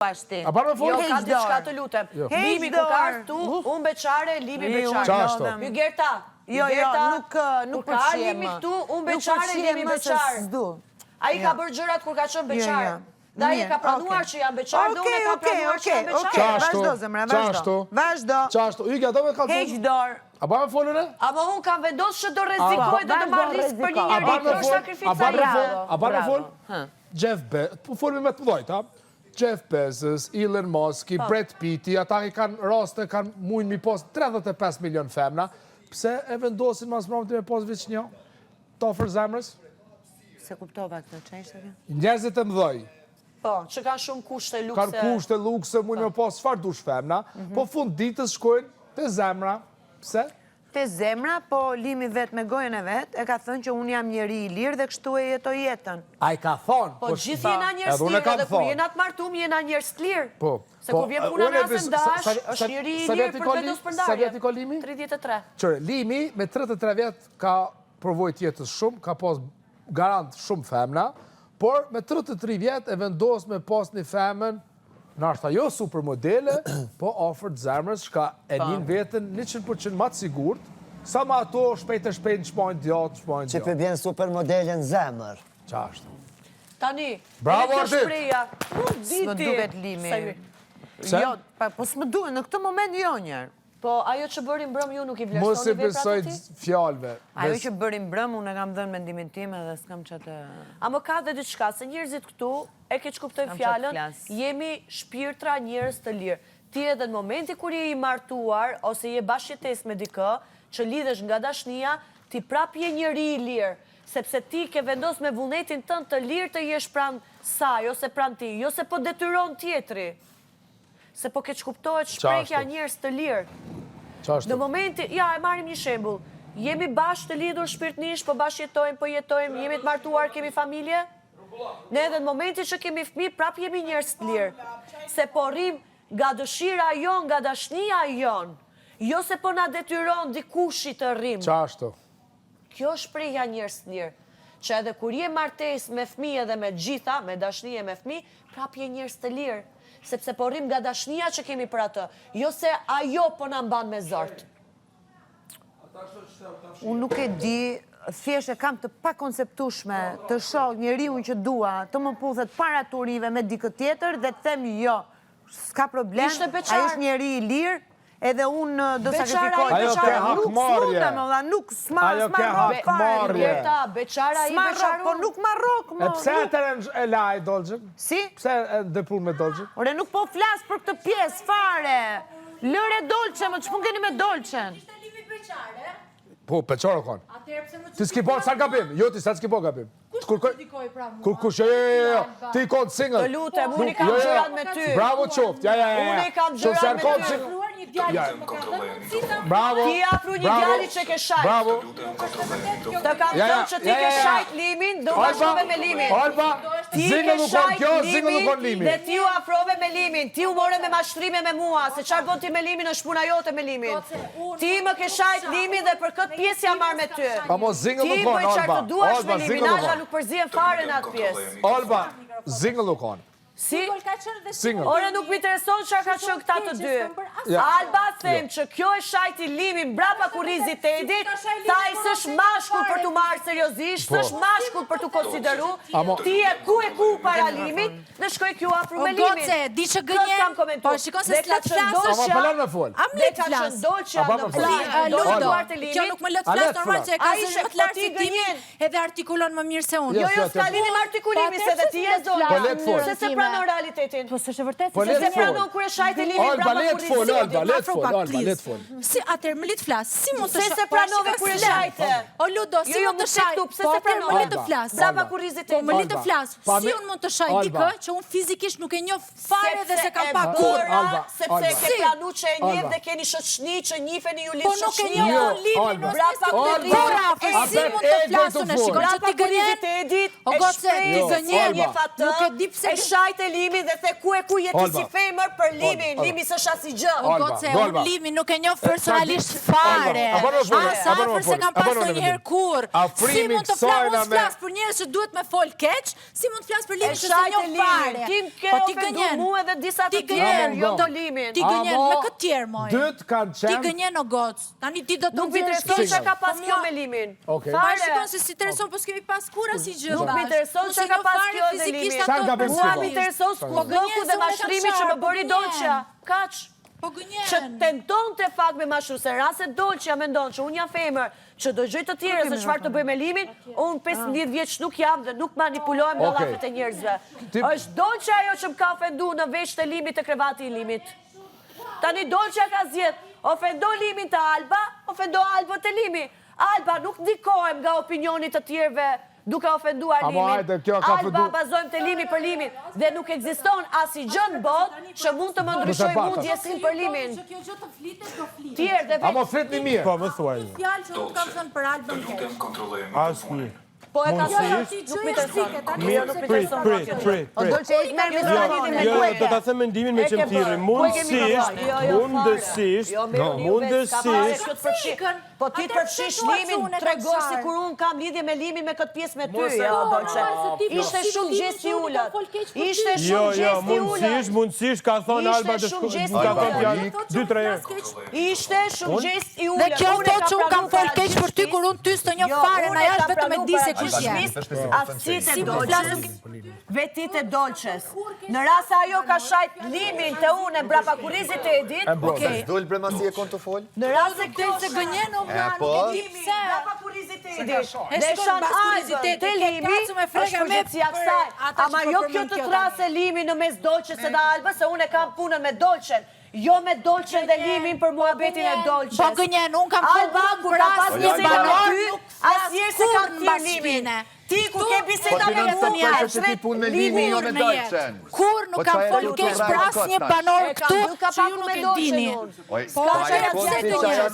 Pashti. A parë me folë? Jo, ka diçka të lutem. Limi ku ka ardhur tu, unë beqare, Limi beqare. Qashto. Hygerta. Jo, nuk ka Limi këtu, unë beqare, Limi beqare. A i ka bërë gjërat kur ka qënë beqare. Da i e ka pranuar që janë beqare, dhe unë e ka pranuar që janë beqare. Vazhdo, zemra, vazhdo. Qashto. Hyge, do me kalëton? Heq dorë. A parë me folën e? Ama unë kam vendosë që do rezikoj dhe do marrë risk për një njeri, kjo është sakrifica jave. A parë me folë? Jeff Bezos, po folëmi me të pëdojt, ha? Jeff Bezos, Elon Musk, Brad Pitt, ata i kanë raste, kanë mujnë mi pos 35 milion femna. Pse e vendosin mas mramëti me pos vëq një? Tofër zemrës? Se kuptova këtë, që ishte kjo? Njerëzit e mdoj. Po, që kanë shumë kushte, lukse. Kanë kushte, lukse, mujnë me pos çfarë dush femna, po fund ditës shkojnë të zemra. Pse? Te zemra, po Limi vetë me gojën e vetë, e ka thënë që unë jam njeri i lirë dhe kështu e jetoj jetën. A i ka thonë. Po gjithë jena njerës të lirë, dhe kur jena të martum, jena njerës të lirë. Po. Se kur vjen puna në asën dash, është njeri i lirë për vendos për ndarje. Sa vjeti ka Limi? 33. Qërë, Limi me 33 vjetë ka provoj tjetës shumë, ka pas garant shumë femna, por me 33 vjetë e vendos me pas një femën, nashta jo supermodele, po ofert zemrës, shka e njën vetën 100% ma të sigurt, sa ma ato shpejt e shpejt në shpojnë djatë, Që për bjenë supermodele në zemër. Qashtu. Tani, Bravo, kjo Ardit! shpreja, S'më duket Limi. Pse? Jo, po s'më duket, në këtë moment jo njerë. po ajo që bëri mbrëm ju nuk i Mos e vlerësoni veprat besoj e tij? fjalëve. Ajo që bëri mbrëm, unë e kam dhënë mendimin tim edhe s'kam që të... A më ka dhe diçka, se njerëzit këtu, e ke që kuptoj Kam fjallën, qatë flas. jemi shpirtra njerëz të lirë. Ti edhe në momenti kur je i martuar, ose je bashkëjetes me dikë, që lidhesh nga dashnia, ti prap je njeri i lirë. Sepse ti ke vendos me vullnetin tënd të lirë të jesh pranë saj, ose pranë ti, jo se po detyron tjetri. Se po ke që kuptohet shprehja njerëz të lirë. Në momenti, ja, e marim një shembull. Jemi bashkë të lidhur shpirtnisht, po bashkë jetojmë, po jetojmë, jemi të martuar, kemi familje? Ne edhe në momenti që kemi fëmijë, prap jemi njerëz të lirë. Se po rrim nga dëshira jon, nga dashnia jon. Jo se po na detyron dikushi të rrim. Qashtu. Kjo është shprehja njerëz të lirë. Që edhe kur je martes me fëmijë dhe me gjitha, me dashni e me fëmijë, prap je njerëz të lirë. Sepse po rrim nga dashnia që kemi për atë, jo se ajo po na mban me zort. Unë nuk e di, thjesht e kam të pakonceptueshme të shoh njeriun që dua të më puthet para turive me dikë tjetër dhe të them jo, s'ka problem, ai është njeri i lirë, edhe unë do sakrifikoj. Ajo ke hakmarrje. Nuk s'ma hakmarrje. Beqara i beqaru. Po nuk marrok, E pse atër e la i dolgjën? Si? Pse e ndëpur me dolgjën? Ore, nuk po flas për këtë pjesë fare. Lëre dolçe, më ç'pun keni me dolçen? Po, peqarë konë. Ti s'ki po sa gabim, jo ti sa s'ki po gabim. Kush, jo, ti konë single. Të lutem, unë i kam gjërat me ty. Bravo qoft, ja. Unë i kam gjërat me ty. Bravo. Ti afru një djali që ke shajt. Bravo. Të kam thënë që ti ke shajt Limin, do bashkove me Limin. Alba, Ti zingë ke nuk konë shajt kjo, zingë nuk konë Limin Limi. dhe ti u afrove me Limin. Ti u more me mashtrime me mua, se qarë bën ti me Limin është puna jote me Limin. Ti më ke shajt Limin dhe për këtë pjesë jam marrë me ty. Amo zingë nuk Ti konë, bëj qarë Alba. të duash me Alba, Limin, zingë nuk Alba konë. nuk përzien fare në atë pjesë. Alba, zingë nuk konë. Si? Single. Ore nuk më intereson çfarë ka qenë këta të dy. Alba them që kjo e shajti Limin mbrapa kurrizit të Edit, taj s'është mashkull për t'u marrë seriozisht, s'është mashkull për t'u konsideru. Ti e ku para Limit, dhe shkoj kjo afru me Limin. Goce, di që gënjen, po shikon se s'la të flasë. Ama pëllar me fol. Am le të flasë. Ludo, kjo nuk më lë të flasë normal që e ka zë më të lartë si timin, edhe artikulon më mirë se unë. Jo, s'ka lidhje me artikulimin, se dhe ti e zonë. Se se pranon realitetin. Po s'është vërtet. Se se pranon kur e shajti Limin brapa kurrizit. Alba, let fol. Si atër më le të flasë, si mund të Se se pranove kur e shajte. O Ludo, si mund të shajtë? Se se pranove. Më le të flasë. Brapa kurrizit Po më le të flasë. Si unë mund të shajtë dikë që unë fizikisht nuk e njoh fare dhe se kam pa kur. Sepse ke planu që e njeh dhe keni shoqni që njifeni ju Po lidh nuk e shoqni. njoh Limin. Brapa kurrizit. Si mund të flasë në shikon që ti gënjen? e Edit, O e goce, ti shpreh gënjen. një fatë, Nuk e di pse e shaj shajt e Limi dhe the ku jeti si femër për Limin. Limi s'është asnjë gjë. O goce, unë Limin nuk e njoh personalisht fare. As afër se kam pas ndonjëherë kurrë. Si mund të flas për njerëz që duhet me fol keq, si mund të flas për Limin që s'e njoh fare? Kim ke ofenduar mua edhe disa të tjerë, jo do Limin. Ti gënjen me këtë tjerë moj. Dyt kanë Ti qenë. gënjen o goc. Tani ti do të Nuk më intereson çka ka pas kjo me Limin. Fare shikon se si intereson, po s'kemi pas kur asgjë. Nuk më intereson çka ka pas kjo me Limin. Mua më intereson skullëku dhe mashrimi që më bëri Dolçja. Kaç? Po gënjen. Që tenton të fakt me mashru, se rase Dolçja mendon që unë jam femër, që do gjëj të tjere se çfarë të bëj me Limin, unë 15 vjeç nuk jam dhe nuk manipulohem nga llafet e njerëzve. Është Dolçja ajo që më ka ofendu në veshët e Limit të krevati i Limit. Tani Dolçja ka zgjedh, ofendo Limin të Alba, ofendo Albën të Limi. Alba nuk ndikohem nga opinionit të tjerëve duke ofenduar Limin. Alba bazojmë të Limi për Limin dhe nuk ekziston asgjë në botë që mund të më ndryshoj mundjesin për Limin. Që kjo gjë të flitet, do flitet. Tjerë dhe Amo fletni mirë. Po, më thuaj. Fjalë që nuk kam thënë për Albën keq. Asnjë. Po e ka thënë, Nuk nuk më më intereson. Prit. O Dolçe, ik merr me zonin me Jo, kueke. do ta them mendimin me qemtiri. Mundësisht. Po ti të përfshish Limin, tregosh si kur unë kam lidhje me Limin me këtë pjesë me ty, jo, Dolçe. Ishte shumë gjesti ullët. Ishte shumë gjesti ullët. Mundësisht ka thonë Alba të ka thonë fjalë 2-3 herë. Ishte shumë gjesti ullët. Dhe kjo thot që unë kam fol keq për ty kur unë ty s'të njoh fare, na jash vetëm e di se kush je. Aftësitë e Dolçes, vetit e Dolçes. Në rast se ajo ka shajt Limin të unë brapa kurrizit të Edit, Okej. Dol brema si e kon të fol? në rast se Del se gënjen o vran, po. nuk e di Limi pse. brapa kurrizit të Edit. E shkon pas kuriozitetit, Te ke Limi kacu me frega me përgjithësia kësaj. ata që Ama po jo kjo përmend të kjo trase Limi në mes Dolçes dhe Albës, se unë e kam punën me Dolçen. Jo me Dolçen dhe Limin për muhabetin e Dolçes. Po gënjen, unë kam Alba, kur ka pas një biseda me banor, ty, asnjëherë se kam thirr Limin. Ti kur ke biseda me Limi jo me Dolçen. Kur nuk kam fol keq për asnjë banor këtu që ju nuk e dini. Po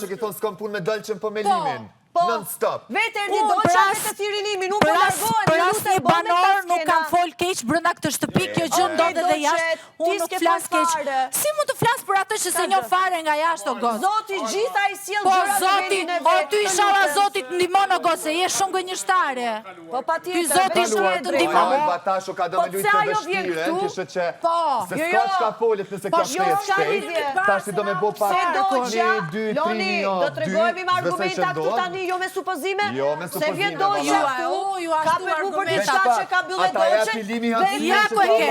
që ke thonë s'kam punë me Dolçen po me Limin. Non stop. Vetë erdhi Dolça vetë thirri Limin, unë po largohem, Për asnjë banor nuk kam fol keq brenda këtë shtëpi, kjo gjë ndodhe dhe jashtë. Unë nuk flas keq. Si mund të flas për atë që se njoh fare nga jashtë o goc? Zoti gjitha i sjell Po gjërat Zoti, o ty inshallah Zoti të ndihmon o goc, se je shumë gënjeshtare. Po patjetër. Ty Zoti inshallah të ndihmon. Alba tash ka do me lujtë të vështire, kishte që Po. se s'ka çka folet nëse ka shpesë shpejt, tash do me bo pak Se Dolça, 2-3 Loni, milion. do tregojmë me argumenta këtu tani, jo me supozime. Jo me Se vjen supozime. Dolça ju këtu, ashtu ka përgu për argumenta. diçka që ka mbyllë Dolçen, Ja ku e ke.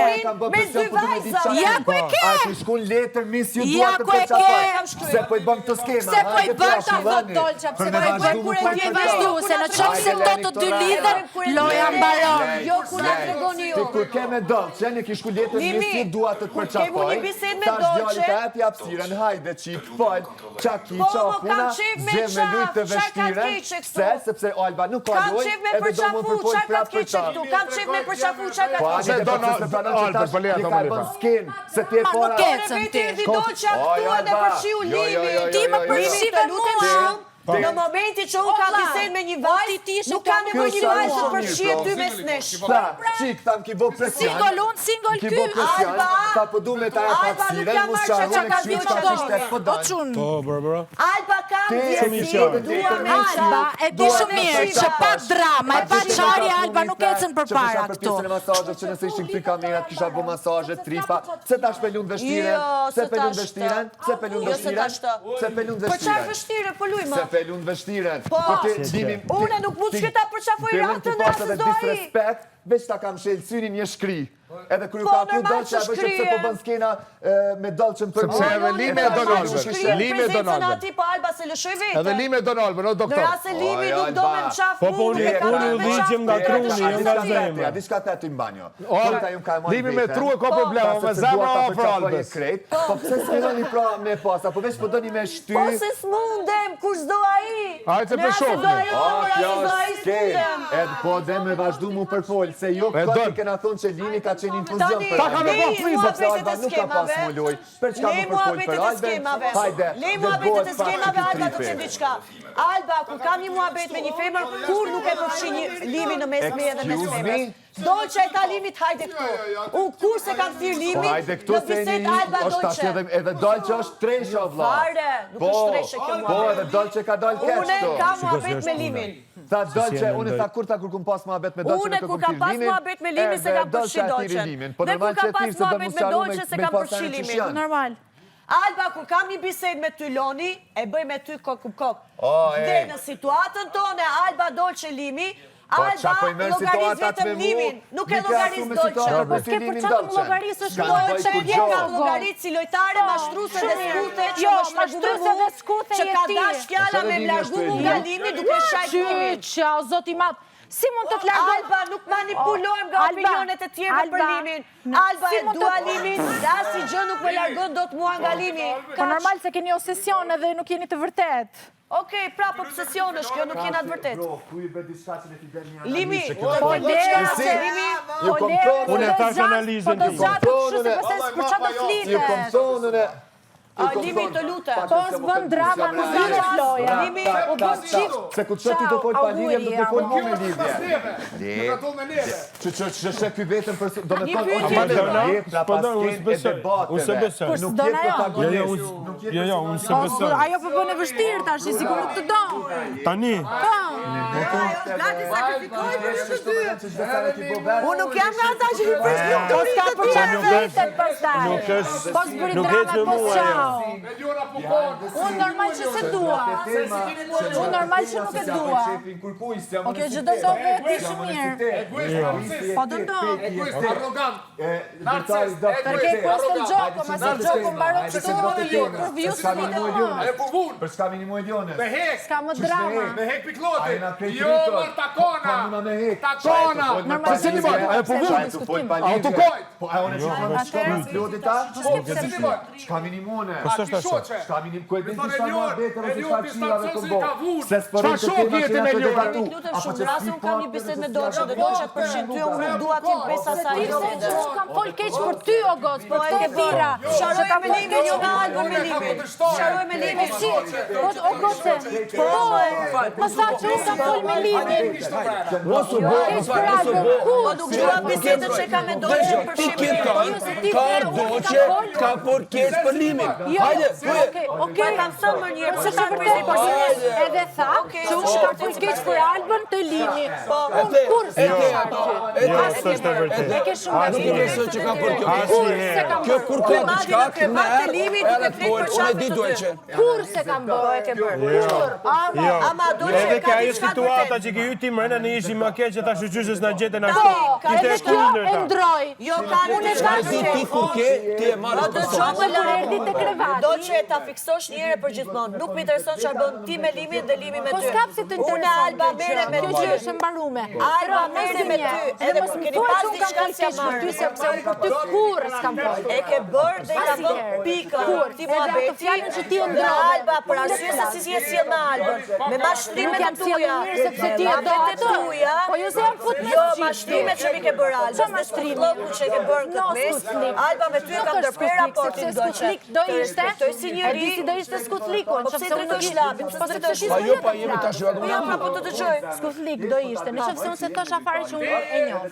me dy vajza. Ja ku e ke. A ti shkon letër mis ju Ja duat të ku e përçafaj. ke. Se po i bëm këtë skema. Pse po i bën ta vot Dolça, pse po i bën kur e di vazhdu, se në qoftë se to të dy lidhen, loja mbaron. Jo kur na tregoni Ti ju. kur ke me Dolçen, e ki shku letër mis ju duat të përçafaj. kemu një bisedë me Tash Dolçe. djali të hapi hapësirën, hajde çik fal. Çaki Po, çao kam puna. qef me Gjem me lujtë të qaf, çka ka vështire. keqe këtu? Se sepse Alba nuk ka Kam lojë, qef me edhe do më përqafu, përpoj çka ka prapë për keqe këtu? Kam qef me përqafu, çka ka Po keqe? a di do se pranon që tash i ka bën skin, se ti e Ma para. nuk ecën ti. Vetë erdhi Dolça këtu edhe përfshiu Limin. Ti më përshive mua. Në momentin që unë kam bisedë me një vajzë, nuk ka nevojë një vajzë të përfshihet ty mes nesh. Tha, çik tham ki bo presion. Single unë, single Ki ty. bo presion. Alba, Tha po du me ta Alba, hapësirën, nuk jam mos marrë çarrun çka e ka kështu bërë çka çka ishte po O dal. çun. Po, bra. Alba kam Ti, djesi, Alba, dua me Alba, e di shumë mirë që pa drama, e pa çari Alba nuk ecën përpara këtu. Që masazhet, që nëse ishin këty kamerat, kisha bë masazhe, tripa. Pse tash pelun vështirën? Jo, Pse se pelun tash vështirën? të. Pse pelun Jo, se vështirën? tash të. Pse pelun Po çfarë vështirën? vështirë, po luj më. Se pelun vështirën. Po, ti dini. Unë nuk mund të shketa përçafoj ratën në rast se do ai. Disrespekt, veç ta kam shel syrin një shkri. Edhe kur ju Po, ka pru normal Dolça, që bëj sepse shkrije. po bën skena me Dolçën për Sepse edhe Limi e don Albën. Limi e don Albën. Ati po Alba se lëshoj vetë. Edhe Limi e don Albën, o Në doktor. rast se Limi Oj, nuk do me Alba. më qaf Po, unë, unë u ligjem nga truni, jo nga zemra. Diçka të aty në banjo. Limi me tru e ka problema, me zemra afër Albës. Po pse s'mundoni pra me pas, apo veç po doni me shty? Po se s'mundem, kur s'do ai. Hajde se Në rast se peshofni. do ajo, në rast se do ai s'mundem. Edhe po dhe me vazhdu mu përfol, se jo E këtë don. i kena thonë që Limi ka qenë infuzion për Ta ka me bërë frizë, sepse Alba nuk ka pas më loj. Për çka më përpoj për Albën? Hajde, lej muhabetet e skemave, Alba do të them diçka. Alba, kur kam një muhabet me një femër, kur nuk e përfshin një limi në mes meje dhe mes femrës. Dolce e ka limit, hajde këtu. Unë kur se kam thirë limin, në biset Alba Dolce. Edhe Dolce është treshe, vlla. Fare, nuk është treshe kjo muhabet. Po, edhe Dolce ka dalë keq Une këto. kam muhabet me limin. Tha Dolce, unë tha kur kum pas muhabet me Dolce Une kur kam pas muhabet me limin se kam përfshi Dolce. Dhe kur kam pas muhabet me Dolce se kam përfshi limin. Normal. Alba, kur kam një bised me ty Loni, e bëj me ty kok. Dhe në situatën tonë, Alba Dolce Limi, Alba logaris vetëm limin, nuk e logaris Dolce. Po s'ke për çfarë të llogarisësh Dolce? Vjen ka logarit si lojtare, mashtruese dhe skute që më mashtruese dhe skute që ka dash fjala me mlargu nga limi duke shajt limin. Qyqa, o zoti i madh. Si mund të flasë? Alba, nuk manipulojmë nga opinionet e tjera për limin. Alba, e dua limin, dhe asnjë gjë nuk më largon dot mua nga limi. Po normal se keni obsesion edhe nuk jeni të vërtet. Okej, prap obsesion është kjo, nuk jena të vërtet. Limi, Po Limi, Unë e thash analizën. Po do gjatë kështu se pastaj për çfarë do flitet? Limi të lutem. Po s'bën drama në zyrë floja. Limi, u bën çift. Se ku të ti të folë pa lidhje, do të folë mu me lidhje. Nuk ka me neve. Që ky vetëm për... Do me thonë, pyetje. jetë pra pasken e debateve. Unë se besoj. Nuk jetë protagonist. Jo, unë se besoj. Ajo po bën e vështirë tash, sigur nuk të do. Tani. Unë nuk jam nga ata që i pres nuk Po s'ka për çfarë flitet pastaj. Po s'bëri drama po çao. Unë normal që se dua. Unë normal që nuk e dua. Po kjo çdo do të di shumë mirë. Po do do. Arrogant. Perché questo il gioco, ma se il gioco mbaron këtu, kur viju Ajo për vunë. Për çka vini mu e djone? Me hek. s'ka më drama. Me hek pikloti. Ajna prej Jo, dritot. mër takona. Muna me hek. Takona. Normal Se ti boj, ajo për vunë. Autokojt. Po, a unë që më shkoj me floti ta? Po, se ti boj. Çka vini mune? Po s'është ashtu. Çka vini ku e din thonë ti sa Elion, më vetëm se Elion çfarë çilave të distancosi bo. ka vunë. Se s'përrin Çfarë shoku jete me Elion? Lutem shumë, rasti unë kam një bisedë me Dolce dhe Dolce të përshin ty, unë nuk dua ti besa sa i sede. Kam fol keq për ty o goc, për Po e këto ke bira. bira. Sharoj me limin, jo me Albën me limin. Sharoj me limin. Po o goce. Po. Po sa që unë kam fol me limin. Mosu bo, Keq për Albën. Po nuk dua bisedën që ka me Dolce për ti shembull. këtë ka Doçe, ka por keq për limin. Hajde, Okej, kam thënë më njëherë, Se po sa vërtet po edhe tha, Okej, që unë kam fol keq për Albën të limi. Unë kur se e kam ke thënë. S'është e vërtetë. E ke shumë nuk vërtet. besoj që ka por kjo. Kur se kam Kjo bërë. kur ka diçka Madje në krevat të limit, duke edhe flet por për unë e çfarë di të Doçe. Kur se kam bërë. e ke bërë. Kur? Ama Dolce Edhe ka ka ajo diçka të situata vërtetë. që ke hyti mrena në ishi më keq që ta shqyqyshës në gjetën ashtu. Po, Ishte edhe e kjo kundër e ta. ndroj. Jo, ka Unë e diçka kam të Ti vërtetë. kur ke, ti e marrë Do të person. qomë Për erdhi te krevati. Dolce ta fiksosh një herë për gjithmonë. Nuk më intereson çfarë bën ti me limin dhe limi me ty. Po s'kap si të Unë intereson. Alba merre me Kjo ty. gjë është e mbarume. Alba merre me ty. Edhe mos kur më keni thuaj pas që unë kam diçka fol si keq për ty, sepse unë për ty kur s'kam fol. E ke bërë dhe i ka bën Asnjëherë. pikën. Kur? Ti Edhe mua ato beti. fjalën që ti e Dhe ndrove. Alba për arsye se si je sjell me Albën. Me mashtrimet Nuk e jam sjellë tuja. mirë sepse ti e do Me atë. tuja. Po jo se jam fut me Jo, gjithë. mashtrimet që mi ke bërë Alba. Çfarë mashtrimi? Lloku që ke bërë në No, këtë mes. skutlik. Alba me ty e Nuk kam është ndërprer skutlik, raportin sepse Dolce. skutlik do Të ishte. respektoj si E njeri. di si do ishte skutliku, Po pse drejtosh labin? Po se të Pa jo, pa jemi tash jo Po jam pra po të dëgjoj. Skutlik do ishte, në qoftë se unë se thosh afare që unë e njoh.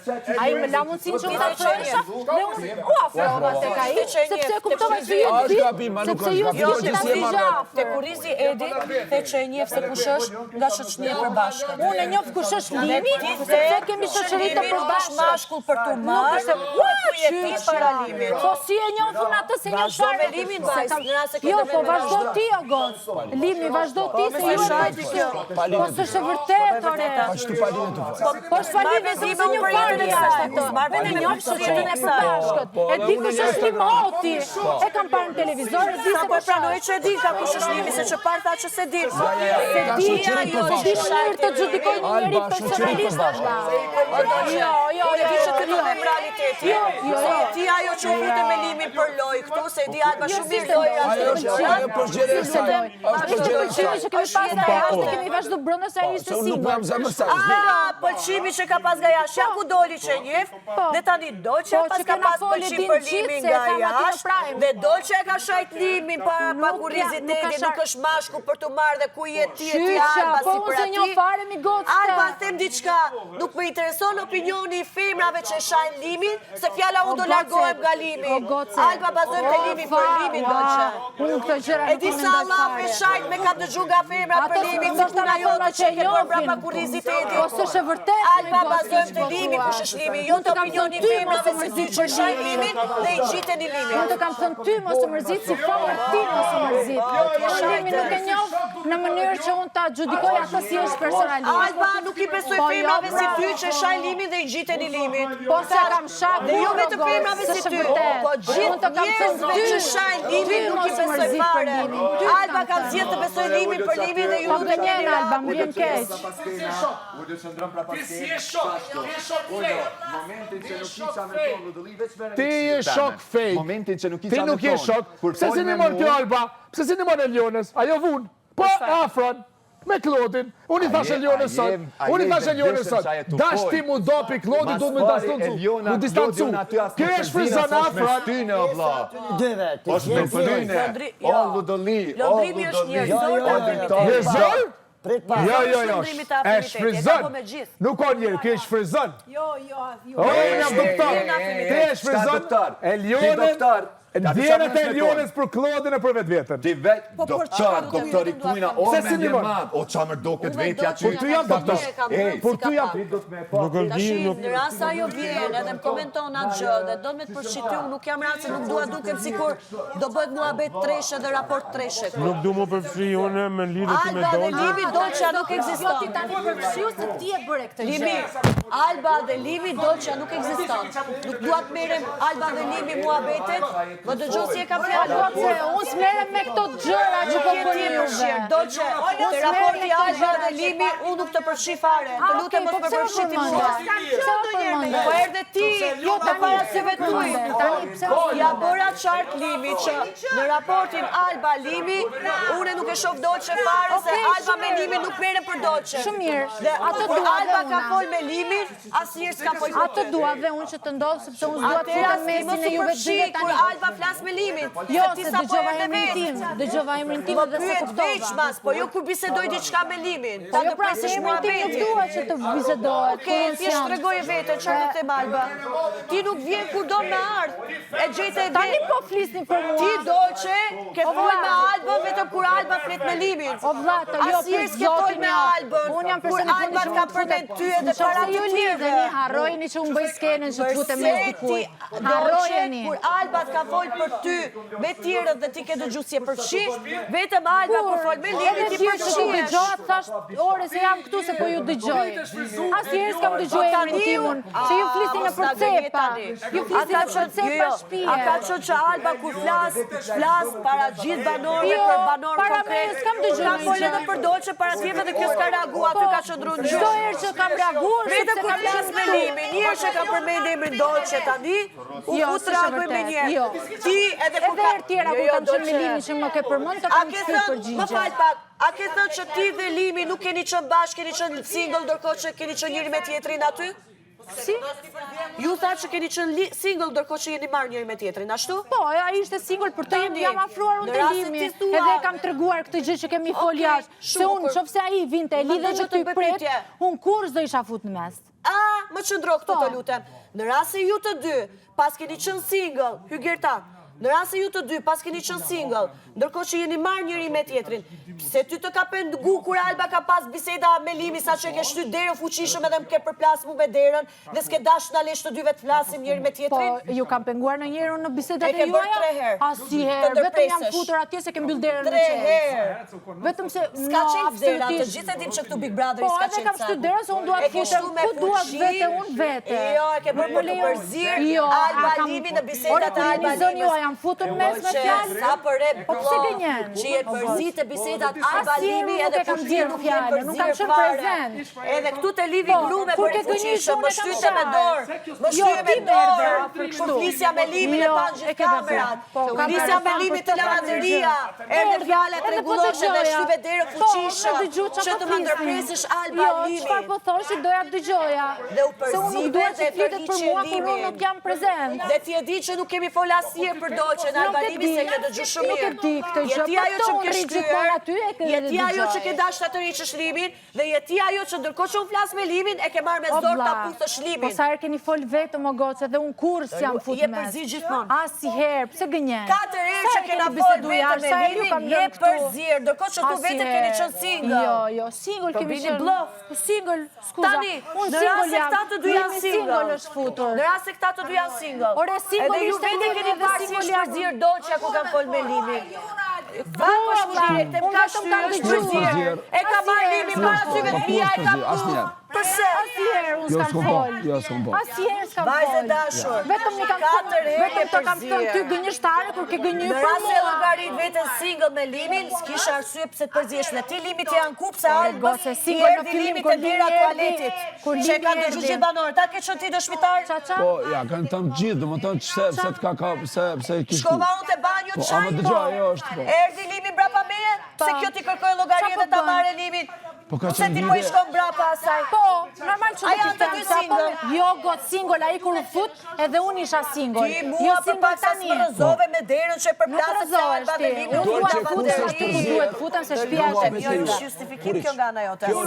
Ai më la mundsinë që unë ta thosha, dhe unë u afrova tek ai, sepse kuptova se ju Është di, gabim, ma nuk sepse është ju gabim. Jo, s'kishit ti asnjë si gjë. te kurizi Edi, the që e njeh se kush është nga shoqënia e përbashkët. Unë e njoh kush është Limi, Ti sepse kemi shoqëri të është përbashkët. mashkull për tu Nuk marrë. është Ku je ti para Limit? Po si e njoh unë atë se njoh Vazhdo me Limin, vajz, në rast se ke Jo, të po vendosur. vazhdo ti o goc. Limi, vazhdo ti se ju e shajti kjo. Po s'është e vërtet, ore. Ashtu palinë të fal. Po s'falive se se një farë jashtë. Marrë E njoh shoqërinë e përbashkët. E di kush është Limoti. E kam parë në televizor, e di Sa se po kush pranoj është. që e di ka kush është Limi, se që parë tha që se di. Se di ajo, di mirë të gjudikoj një njeri personalisht valla. Jo, Unë e di që të të them realitetin. Jo. Ti ajo që u fute me Limin për loj, këtu, se di Alba shumë mirë dojë Ajo përgjere e saj. Është pëlqimi që kemi pas nga jashtë, kemi vazhdu brënda se ai ishte Se unë nuk single. jam zemër saj. Pëlqimi që ka pas nga jashtë, ja ku doli që njef, dhe tani Dolce pas ka pas pëlqim për limin nga jashtë, dhe Dolce ka shajt limin pa kurioziteti, nuk është mashku për të marrë dhe ku je ti e ti Alba si për ati. Alba, them diçka, nuk më intereson opinioni i femrave që shajnë limin, se fjala unë do largohem nga limi. Alba bazojmë të limin për limin, Dolce. E di sa Allah me shajt me ka dëgju nga femra për limin, si puna jote që ke për brapa kurioziteti. Alba bazojmë të limin, kush është limi, jo të opinioni i femrave se ty që shajnë limin dhe i gjiten i limin. Unë të kam thënë ty mos të mërzit, si famër ti mos të mërzit. Unë limin nuk e njoh në mënyrë që unë ta gjudikoj ato si është personalisht. Alba nuk i besoj femrave si ty që shajnë limin dhe i gjiten i limin. Po se kam shak dhe jo vetë femrave si ty. Po gjithë njerëzve që shajnë limin nuk i besoj fare. Alba kam zgjedhur të besoj limin për limin dhe ju nuk e njen Alba, më vjen keq. Ti je shok fake. Ti nuk je shok. Pse si një morë kjo Alba? Pse si një morë e Lionës? Ajo vunë. Po afron. Me Klodin. Unë i thashe Lionës sot. Dash ti mu dopi Klodin, du me distancu. Kjo është frizon afron. Londrimi është njërzor. Njërzor? Jo. Është frizon. Nuk o njërë, kjo është frizon. Unë jam doktor. Ti është frizon. E Lionën. Djerët e Lionës për Klodin e për vetë vetën. Ti vetë doktori këtujna, o me një madhë, o qa mërdo këtë vetja që... Por tu jam doktor. Por tu jam... Në rasa jo vjen, edhe më komenton atë gjë, dhe do me të përshqiti, unë nuk jam rase, nuk dua dukem sikur do bëhet mua bet treshe dhe raport treshe. Nuk du mu përfri une me lidhë të me Alba dhe dojnë. Limi Dolce nuk eksiston. Ti tani përfshiu se ti e bëre këtë gjë. Limi, Alba dhe Limi Dolce nuk eksiston. Nuk dua të merrem Alba dhe Limi mua betet. Më dëgjo si e ka fjalë. Unë s'merrem me këto gjëra që po bëni juve. Dolce, te raporti Alba dhe Limi, unë nuk të përfshi fare. Të lutem mos më përfshiti mua. Po erdhe ti, jo të para se vetuj. Ja bëra qartë Limi që në raportin Alba Limi, unë nuk e shoh Dolce fare se Alba me Limi nuk merren për Dolce. Shumë mirë. Dhe kur Alba ka fol me Limin, asnjëherë s'ka fol. Atë dua dhe unë që të ndodh sepse unë dua të futem mesin e juve dy kur tani. Alba flas me Limin. Jo, se dëgjova emrin tim. Dëgjova emrin tim dhe se kuptova. Po jo kur bisedoj diçka me Limin. Po jo pra se emrin tim nuk dua që të bisedohet. Okej, ti shtrëgoje veten çfarë do të them Alba. Ti nuk vjen kur do me ardh. E gjete vetë. Tani po flisni për mua. Ti Dolce ke fol me Alba vetëm kur Alba flet me Limin. O vlla, jo për zotin me Albën. Unë jam kur personi Alba ka përmend ty edhe para ju lidheni, harrojeni që unë bëj skenën që të futem me dikujt. Harrojeni. Kur Alba ka fol për ty me tjerët dhe ti ke dëgju si e përfshi, vetëm Alba kur fol me Limin ti përfshi. Dëgjohat thash ore se jam këtu se po ju dëgjoj. Asnjëherë s'kam dëgjuar emrin timun, se ju flisni në përcepa. Ju flisni në përcepa shtëpie. A ka qenë që Alba kur flas para gjithë banorëve për banor konkret. Para me s'kam dëgjuar. Ka fol edhe për Dolce para tjerëve dhe kjo s'ka reaguar, aty ka qëndruar në gjë. Çdo herë që kam reaguar, vetëm kur flas me Limin, një herë që ka përmendur emrin Dolce tani, u reagoj me një. Ti edhe kur ka tjera kur kam qenë me Limin që më ke përmend të kam shtyr përgjigje. Më fal pak. A ke thënë që ti dhe Limi nuk keni qenë bashkë, keni qenë single ndërkohë që keni qenë njëri me tjetrin aty? Si? Ju thatë që keni qenë single ndërkohë që jeni marrë njëri me tjetrin, ashtu? Po, ai ishte single për të jam afruar unë te Limi. Edhe kam treguar këtë gjë që kemi fol jashtë. Se unë nëse ai vinte e lidhe që të prit, unë kurrë s'do isha fut në mes. Më qëndro këtu të lutem. Në rast se ju të dy pas keni qenë single, Hyggerta, në rast se ju të dy pas keni qenë single, ndërkohë që jeni marrë njëri me tjetrin, pse ty të ka pengu kur Alba ka pas biseda me Limi sa që e ke shtyt derën fuqishëm edhe më ke përplas mu me derën dhe s'ke dash na lesh të dyve të flasim njëri me tjetrin? Po, ju kam penguar në njëherë në bisedat e juaja? E ke bërë 3 herë. Asnjëherë, vetëm jam futur atje se ke mbyll derën me 3 herë. Vetëm se s'ka qenë dera, të gjithë e dim që këtu Big Brother s'ka qenë. Po, edhe kam shtyt derën se unë dua të futem, ku dua vete unë vete. Jo, e ke bërë për të përzir Alba Limi në bisedat e Alba Limës. jam futur në mes me fjalë. Sa për e Po pse gënjen? që je përzit e bisedat Alba Limi edhe nuk e kam dhënë fjalën, nuk kam qenë prezent. Edhe këtu të livi glume për e fuqishëm, më shtyte me dorë, më Jo, shtyte me ti merda, dorë, për më kështu. flisja me Limin e panë gjithë kamerat, flisja me Limin të lavanderia, erdhe fjale të reguloshe dhe shtyve derë fuqishëm, që të më ndërpresish Alba Limi. Jo, çfarë po thosh që doja të dëgjoja. Dhe u Se unë nuk përzive duhet dhe që flitet për përhiqe mua kur unë Limin. nuk jam prezent. Dhe ti e di që nuk kemi fol asnjëherë për Dolçen Alba Limi se ke dëgju shumë mirë. Nuk e di këtë gjë. Je ti ajo që më ke shtryer, je ti ajo që ke dash të riqësh Limin, dhe je ti ajo që ndërkohë që unë flas me Limin e ke marrë me zdor ta puthësh Po Limin. sa herë keni fol vetëm o goce dhe unë kur s'jam fut Je mes. përzir gjithmonë. Asnjëherë, pse gënjen? 4 herë që kena fol vetëm me Limin, je përzir, ndërkohë që tu vetë keni qenë single. Jo, single Po kemi bini qenë. bluff. Single, skuza. Tani, unë në single rast se jam. këta të dy janë Jemi single. është futur. Në rast se këta të dy janë single. Ore, single edhe ju ishte vetë unë keni edhe parë si single është jam. përzir Dolçja ku kanë fol me Limin. Po, Unë vetëm kam dëgjuar. E ka marrë Limin para syve të mia, e ka Asnjëherë. Përse? Asnjëherë unë Jo, s'kam s'kom fol. po, jo, s'kom po. Asnjëherë s'kam fol. Vajzë e dashur. Vetëm një kam 4 herë vetëm të kam përzir. thënë ty gënjeshtare kur ke gënjur Në për rast se mua. llogarit veten single me Limin, s'kisha arsye pse të përzihesh. Dhe ti Limit janë kup se Albës, goce, ti single në erdhi fillim Limit kur e dera Limi tualetit. kur Që Limi ka dëgjuar erdhi. gjithë banorët. Ta ke qenë ti dëshmitar? Çaça? Po, ja, kanë thënë gjithë, domethënë pse të ka pse kishte. Shkova unë te banjo Po, çaj. ama dëgjoj, ajo është po. Erdhi Limi brapa meje, se kjo ti kërkoi llogarinë dhe ta marrë Limin. Po ka Se qenë ti po i lidhje. shkon brapa asaj. Po, normal që A janë të dy single? Jo, got single, ai kur u fut, edhe unë isha single. Ti Jo mua për single pak sa tani. më rëzove me derën që e Nuk përplasët se rëzohesh Alba ti. dhe Limi. Unë dua Dolçe, të kush futem është aty ku përzir? duhet futem se shtëpia Dua është e me mjë. te ju. Justifikim kjo nga ana jote. Single